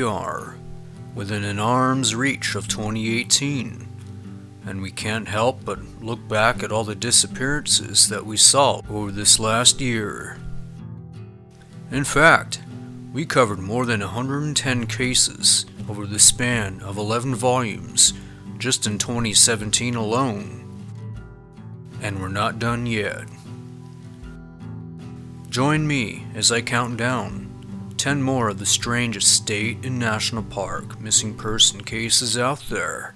are, within an arm's reach of 2018, and we can't help but look back at all the disappearances that we saw over this last year. In fact, we covered more than 110 cases over the span of 11 volumes just in 2017 alone. And we're not done yet. Join me as I count down 10 more of the strangest state and national park missing person cases out there.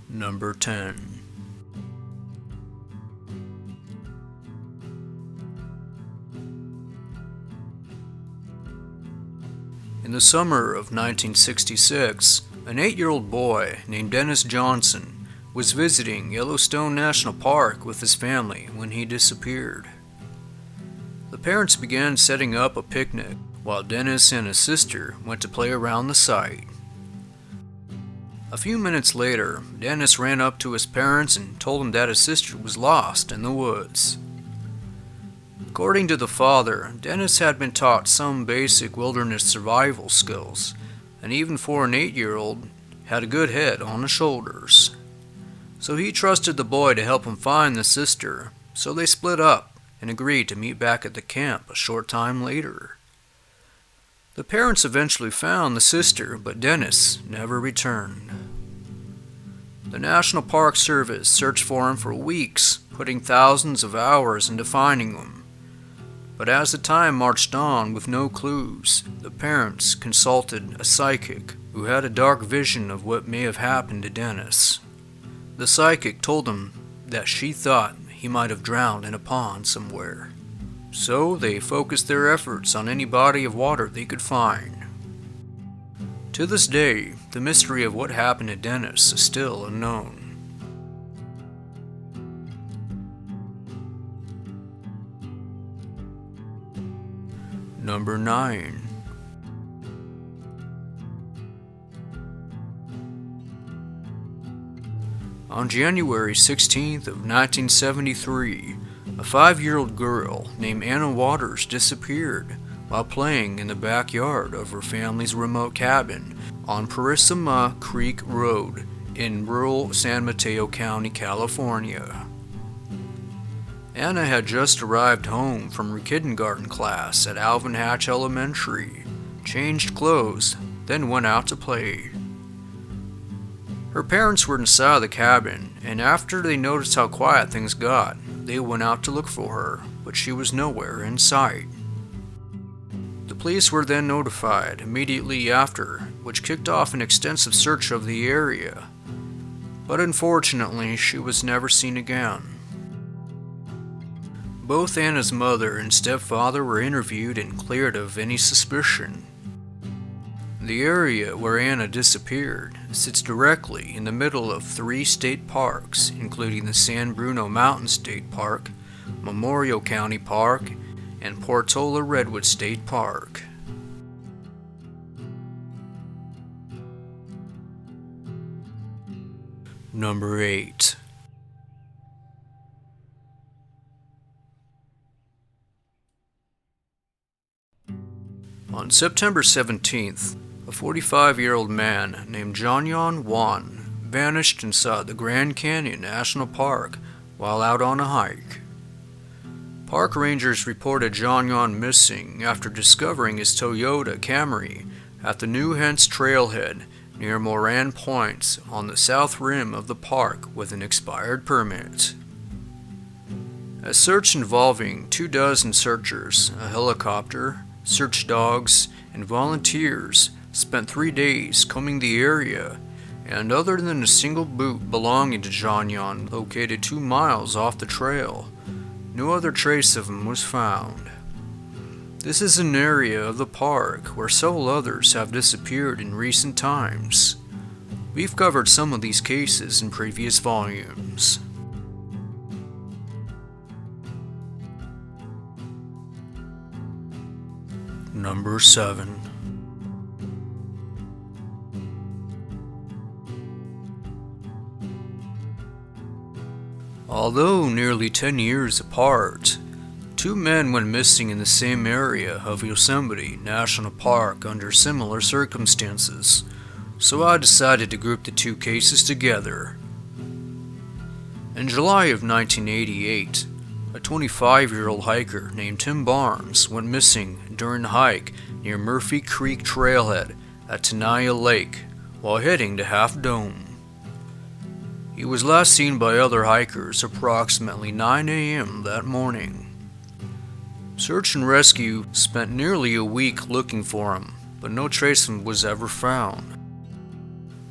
Number 10. In the summer of 1966, an 8-year-old boy named Dennis Johnson was visiting Yellowstone National Park with his family when he disappeared. The parents began setting up a picnic while Dennis and his sister went to play around the site. A few minutes later, Dennis ran up to his parents and told them that his sister was lost in the woods. According to the father, Dennis had been taught some basic wilderness survival skills, and even for an 8-year-old, had a good head on his shoulders. So he trusted the boy to help him find the sister, so they split up and agreed to meet back at the camp a short time later. The parents eventually found the sister, but Dennis never returned. The National Park Service searched for him for weeks, putting thousands of hours into finding him. But as the time marched on with no clues, the parents consulted a psychic who had a dark vision of what may have happened to Dennis. The psychic told them that she thought he might have drowned in a pond somewhere. So they focused their efforts on any body of water they could find. To this day, the mystery of what happened to Dennis is still unknown. Number 9. On January 16th of 1973, a 5-year-old girl named Anna Waters disappeared while playing in the backyard of her family's remote cabin on Parisima Creek Road in rural San Mateo County, California. Anna had just arrived home from her kindergarten class at Alvin Hatch Elementary, changed clothes, then went out to play. Her parents were inside the cabin, and after they noticed how quiet things got, they went out to look for her, but she was nowhere in sight. The police were then notified immediately after, which kicked off an extensive search of the area. But unfortunately, she was never seen again. Both Anna's mother and stepfather were interviewed and cleared of any suspicion. The area where Anna disappeared sits directly in the middle of 3 state parks, including the San Bruno Mountain State Park, Memorial County Park, and Portola Redwood State Park. Number 8. On September 17th, a 45-year-old man named Jonghyon Won vanished inside the Grand Canyon National Park while out on a hike. Park rangers reported Jonghyon missing after discovering his Toyota Camry at the New Hence trailhead near Moran Point on the south rim of the park with an expired permit. A search involving 24 searchers, a helicopter, search dogs, and volunteers spent 3 days combing the area, and other than a single boot belonging to Jonghyon located 2 miles off the trail, no other trace of him was found. This is an area of the park where several others have disappeared in recent times. We've covered some of these cases in previous volumes. Number 7. Although nearly 10 years apart, two men went missing in the same area of Yosemite National Park under similar circumstances, so I decided to group the two cases together. In July of 1988, a 25-year-old hiker named Tim Barnes went missing during a hike near Murphy Creek Trailhead at Tenaya Lake while heading to Half Dome. He was last seen by other hikers approximately 9 a.m. that morning. Search and rescue spent nearly a week looking for him, but no trace of him was ever found.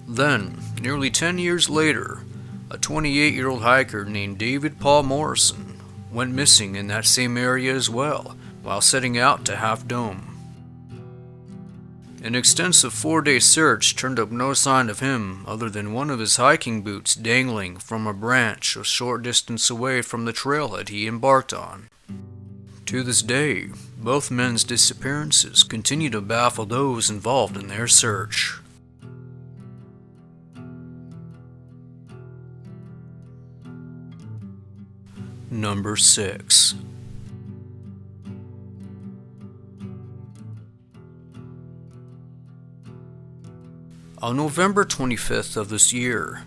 Then, nearly 10 years later, a 28-year-old hiker named David Paul Morrison went missing in that same area as well while setting out to Half Dome. An extensive 4-day search turned up no sign of him other than one of his hiking boots dangling from a branch a short distance away from the trailhead he embarked on. To this day, both men's disappearances continue to baffle those involved in their search. Number 6. On November 25th of this year,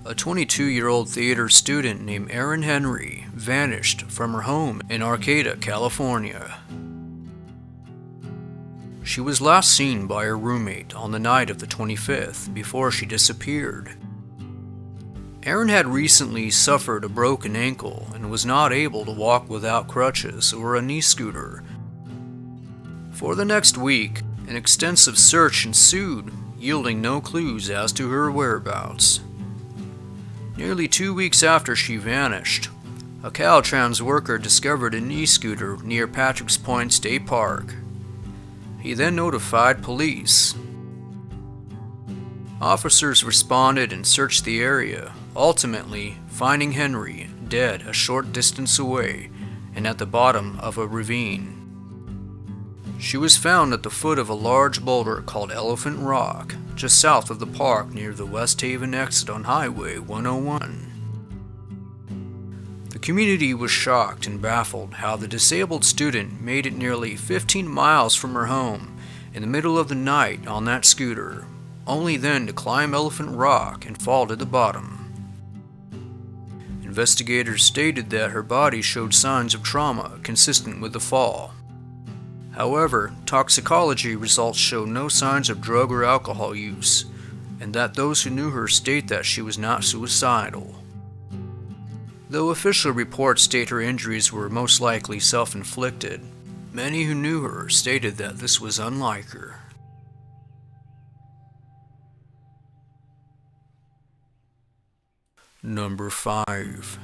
a 22-year-old theater student named Erin Henry vanished from her home in Arcata, California. She was last seen by her roommate on the night of the 25th before she disappeared. Erin had recently suffered a broken ankle and was not able to walk without crutches or a knee scooter. For the next week, an extensive search ensued, yielding no clues as to her whereabouts. Nearly 2 weeks after she vanished, a Caltrans worker discovered a knee scooter near Patrick's Point State Park. He then notified police. Officers responded and searched the area, ultimately finding Henry dead a short distance away and at the bottom of a ravine. She was found at the foot of a large boulder called Elephant Rock, just south of the park near the West Haven exit on Highway 101. The community was shocked and baffled how the disabled student made it nearly 15 miles from her home in the middle of the night on that scooter, only then to climb Elephant Rock and fall to the bottom. Investigators stated that her body showed signs of trauma consistent with the fall. However, toxicology results show no signs of drug or alcohol use, and that those who knew her state that she was not suicidal. Though official reports state her injuries were most likely self-inflicted, many who knew her stated that this was unlike her. Number 5.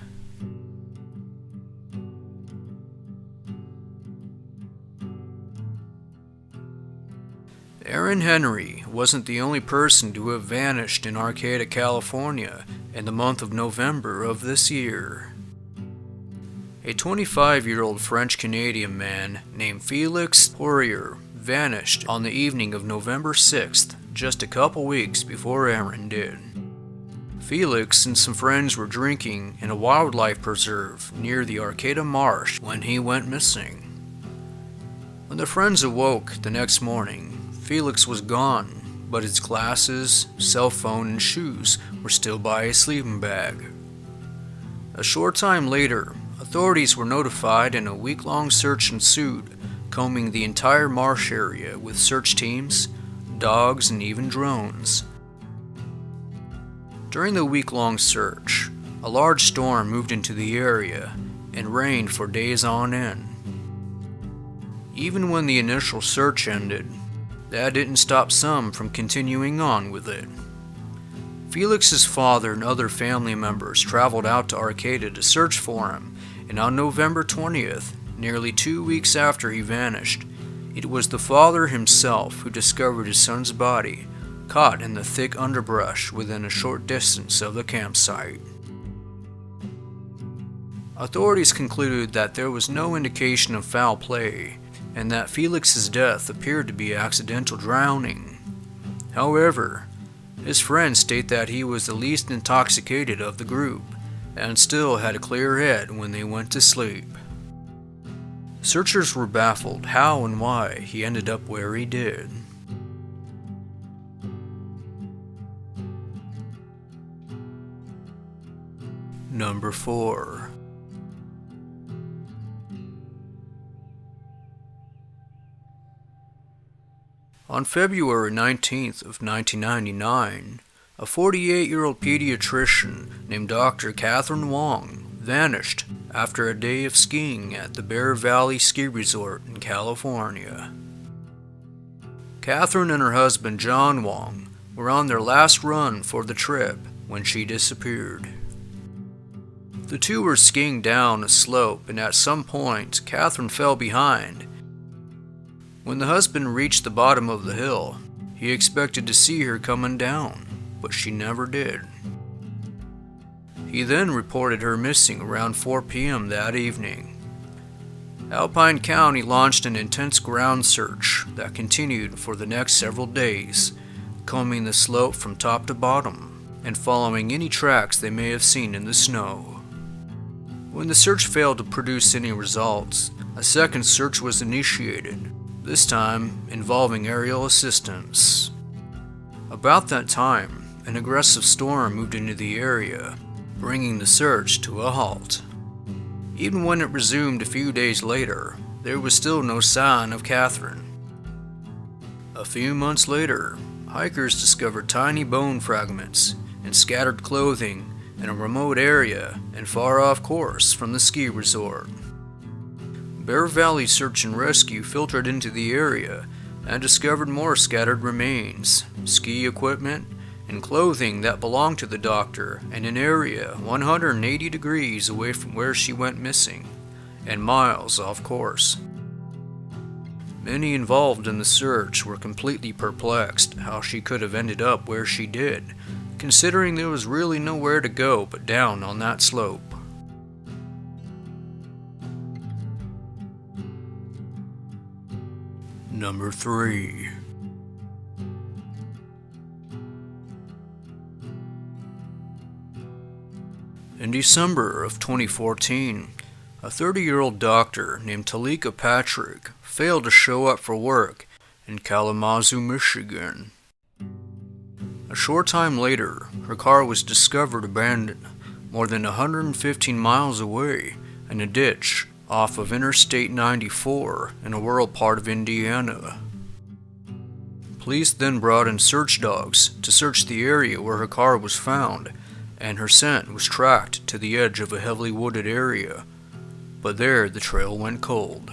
Erin Henry wasn't the only person to have vanished in Arcata, California in the month of November of this year. A 25-year-old French-Canadian man named Felix Poirier vanished on the evening of November 6th, just a couple weeks before Erin did. Felix and some friends were drinking in a wildlife preserve near the Arcata Marsh when he went missing. When the friends awoke the next morning, Felix was gone, but his glasses, cell phone, and shoes were still by his sleeping bag. A short time later, authorities were notified and a week-long search ensued, combing the entire marsh area with search teams, dogs, and even drones. During the week-long search, a large storm moved into the area and rained for days on end. Even when the initial search ended, that didn't stop some from continuing on with it. Felix's father and other family members traveled out to Arcata to search for him, and on November 20th, nearly 2 weeks after he vanished, it was the father himself who discovered his son's body, caught in the thick underbrush within a short distance of the campsite. Authorities concluded that there was no indication of foul play, and that Felix's death appeared to be accidental drowning. However, his friends state that he was the least intoxicated of the group, and still had a clear head when they went to sleep. Searchers were baffled how and why he ended up where he did. Number 4. On February 19th of 1999, a 48-year-old pediatrician named Dr. Katherine Wong vanished after a day of skiing at the Bear Valley Ski Resort in California. Katherine and her husband Jonghyon Won were on their last run for the trip when she disappeared. The two were skiing down a slope, and at some point, Katherine fell behind. When the husband reached the bottom of the hill, he expected to see her coming down, but she never did. He then reported her missing around 4 p.m. that evening. Alpine County launched an intense ground search that continued for the next several days, combing the slope from top to bottom and following any tracks they may have seen in the snow. When the search failed to produce any results, a second search was initiated, this time involving aerial assistance. About that time, an aggressive storm moved into the area, bringing the search to a halt. Even when it resumed a few days later, there was still no sign of Katherine. A few months later, hikers discovered tiny bone fragments and scattered clothing in a remote area and far off course from the ski resort. Bear Valley Search and Rescue filtered into the area and discovered more scattered remains, ski equipment, and clothing that belonged to the doctor in an area 180 degrees away from where she went missing, and miles off course. Many involved in the search were completely perplexed how she could have ended up where she did, considering there was really nowhere to go but down on that slope. Number 3. In December of 2014, a 30-year-old doctor named Teleka Patrick failed to show up for work in Kalamazoo, Michigan. A short time later, her car was discovered abandoned more than 115 miles away in a ditch off of Interstate 94 in a rural part of Indiana. Police then brought in search dogs to search the area where her car was found, and her scent was tracked to the edge of a heavily wooded area, but there the trail went cold.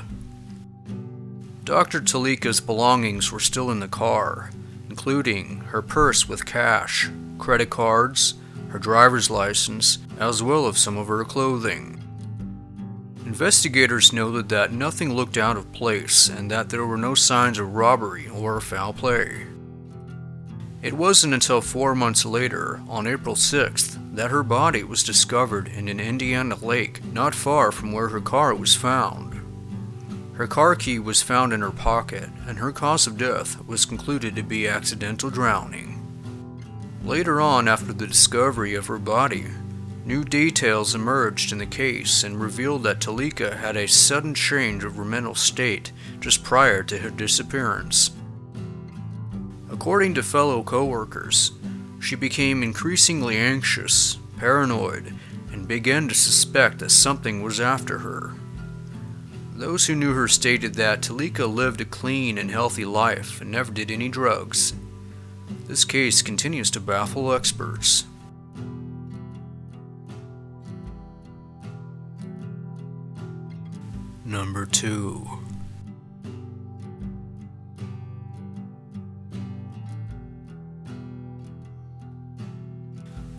Dr. Teleka's belongings were still in the car, including her purse with cash, credit cards, her driver's license, as well as some of her clothing. Investigators noted that nothing looked out of place and that there were no signs of robbery or foul play. It wasn't until 4 months later, on April 6th, that her body was discovered in an Indiana lake not far from where her car was found. Her car key was found in her pocket, and her cause of death was concluded to be accidental drowning. Later on, after the discovery of her body, new details emerged in the case and revealed that Teleka had a sudden change of her mental state just prior to her disappearance. According to fellow co-workers, she became increasingly anxious, paranoid, and began to suspect that something was after her. Those who knew her stated that Teleka lived a clean and healthy life and never did any drugs. This case continues to baffle experts. Number 2.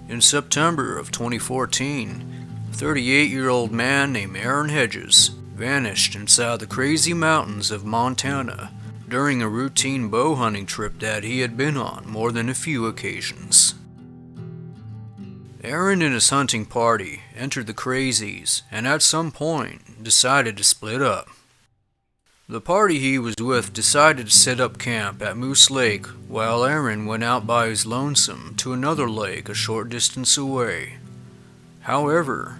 In September of 2014, a 38-year-old man named Erin Hedges vanished inside the crazy mountains of Montana during a routine bow hunting trip that he had been on more than a few occasions. Erin and his hunting party entered the crazies and at some point decided to split up. The party he was with decided to set up camp at Moose Lake while Erin went out by his lonesome to another lake a short distance away. However,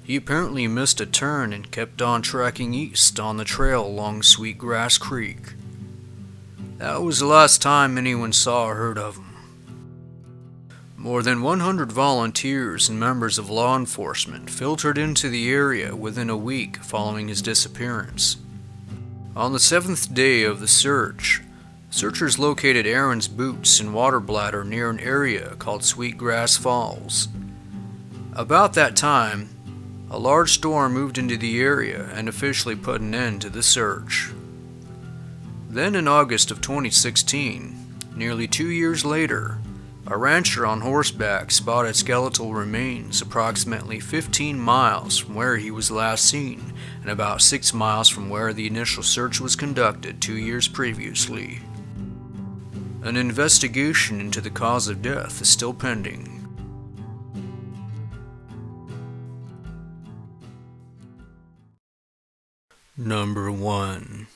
he apparently missed a turn and kept on tracking east on the trail along Sweetgrass Creek. That was the last time anyone saw or heard of him. More than 100 volunteers and members of law enforcement filtered into the area within a week following his disappearance. On the 7th day of the search, searchers located Erin's boots and water bladder near an area called Sweetgrass Falls. About that time, a large storm moved into the area and officially put an end to the search. Then in August of 2016, nearly 2 years later, a rancher on horseback spotted skeletal remains approximately 15 miles from where he was last seen and about 6 miles from where the initial search was conducted 2 years previously. An investigation into the cause of death is still pending. Number 1.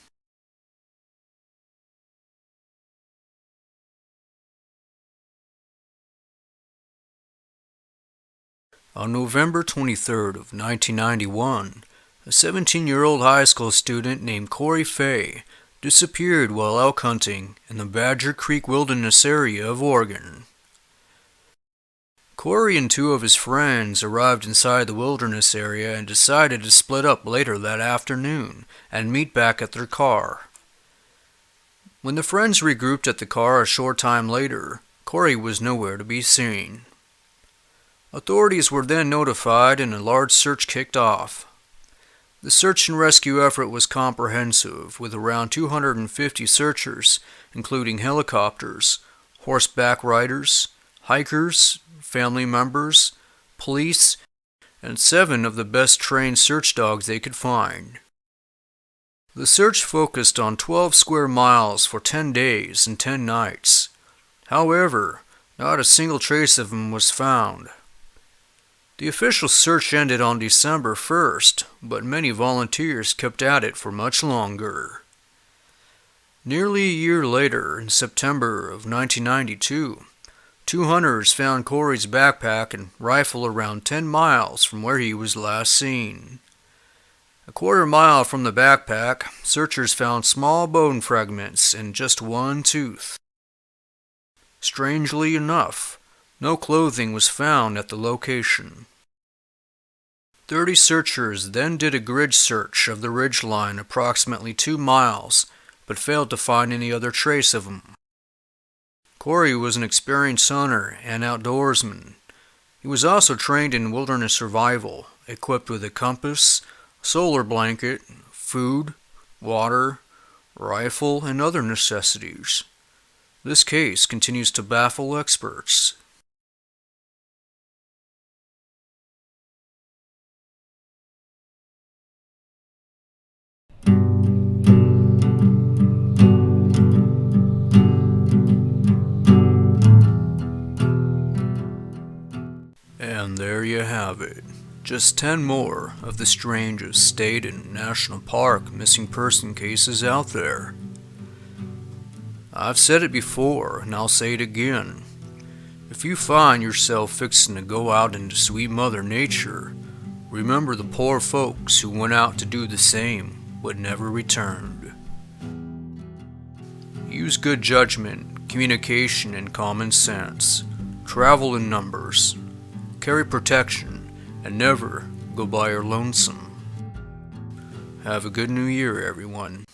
On November 23rd of 1991, a 17-year-old high school student named Corey Fay disappeared while elk hunting in the Badger Creek Wilderness area of Oregon. Corey and 2 of his friends arrived inside the wilderness area and decided to split up later that afternoon and meet back at their car. When the friends regrouped at the car a short time later, Corey was nowhere to be seen. Authorities were then notified and a large search kicked off. The search and rescue effort was comprehensive, with around 250 searchers, including helicopters, horseback riders, hikers, family members, police, and 7 of the best trained search dogs they could find. The search focused on 12 square miles for 10 days and 10 nights. However, not a single trace of him was found. The official search ended on December 1st, but many volunteers kept at it for much longer. Nearly a year later, in September of 1992, 2 hunters found Corey's backpack and rifle around 10 miles from where he was last seen. A quarter mile from the backpack, searchers found small bone fragments and just 1 tooth. Strangely enough, no clothing was found at the location. 30 searchers then did a grid search of the ridgeline approximately 2 miles, but failed to find any other trace of him. Corey was an experienced hunter and outdoorsman. He was also trained in wilderness survival, equipped with a compass, solar blanket, food, water, rifle, and other necessities. This case continues to baffle experts. And there you have it. Just 10 more of the strangest state and national park missing person cases out there. I've said it before, and I'll say it again. If you find yourself fixing to go out into sweet Mother Nature, remember the poor folks who went out to do the same but never returned. Use good judgment, communication, and common sense. Travel in numbers. Carry protection, and never go by your lonesome. Have a good new year, everyone.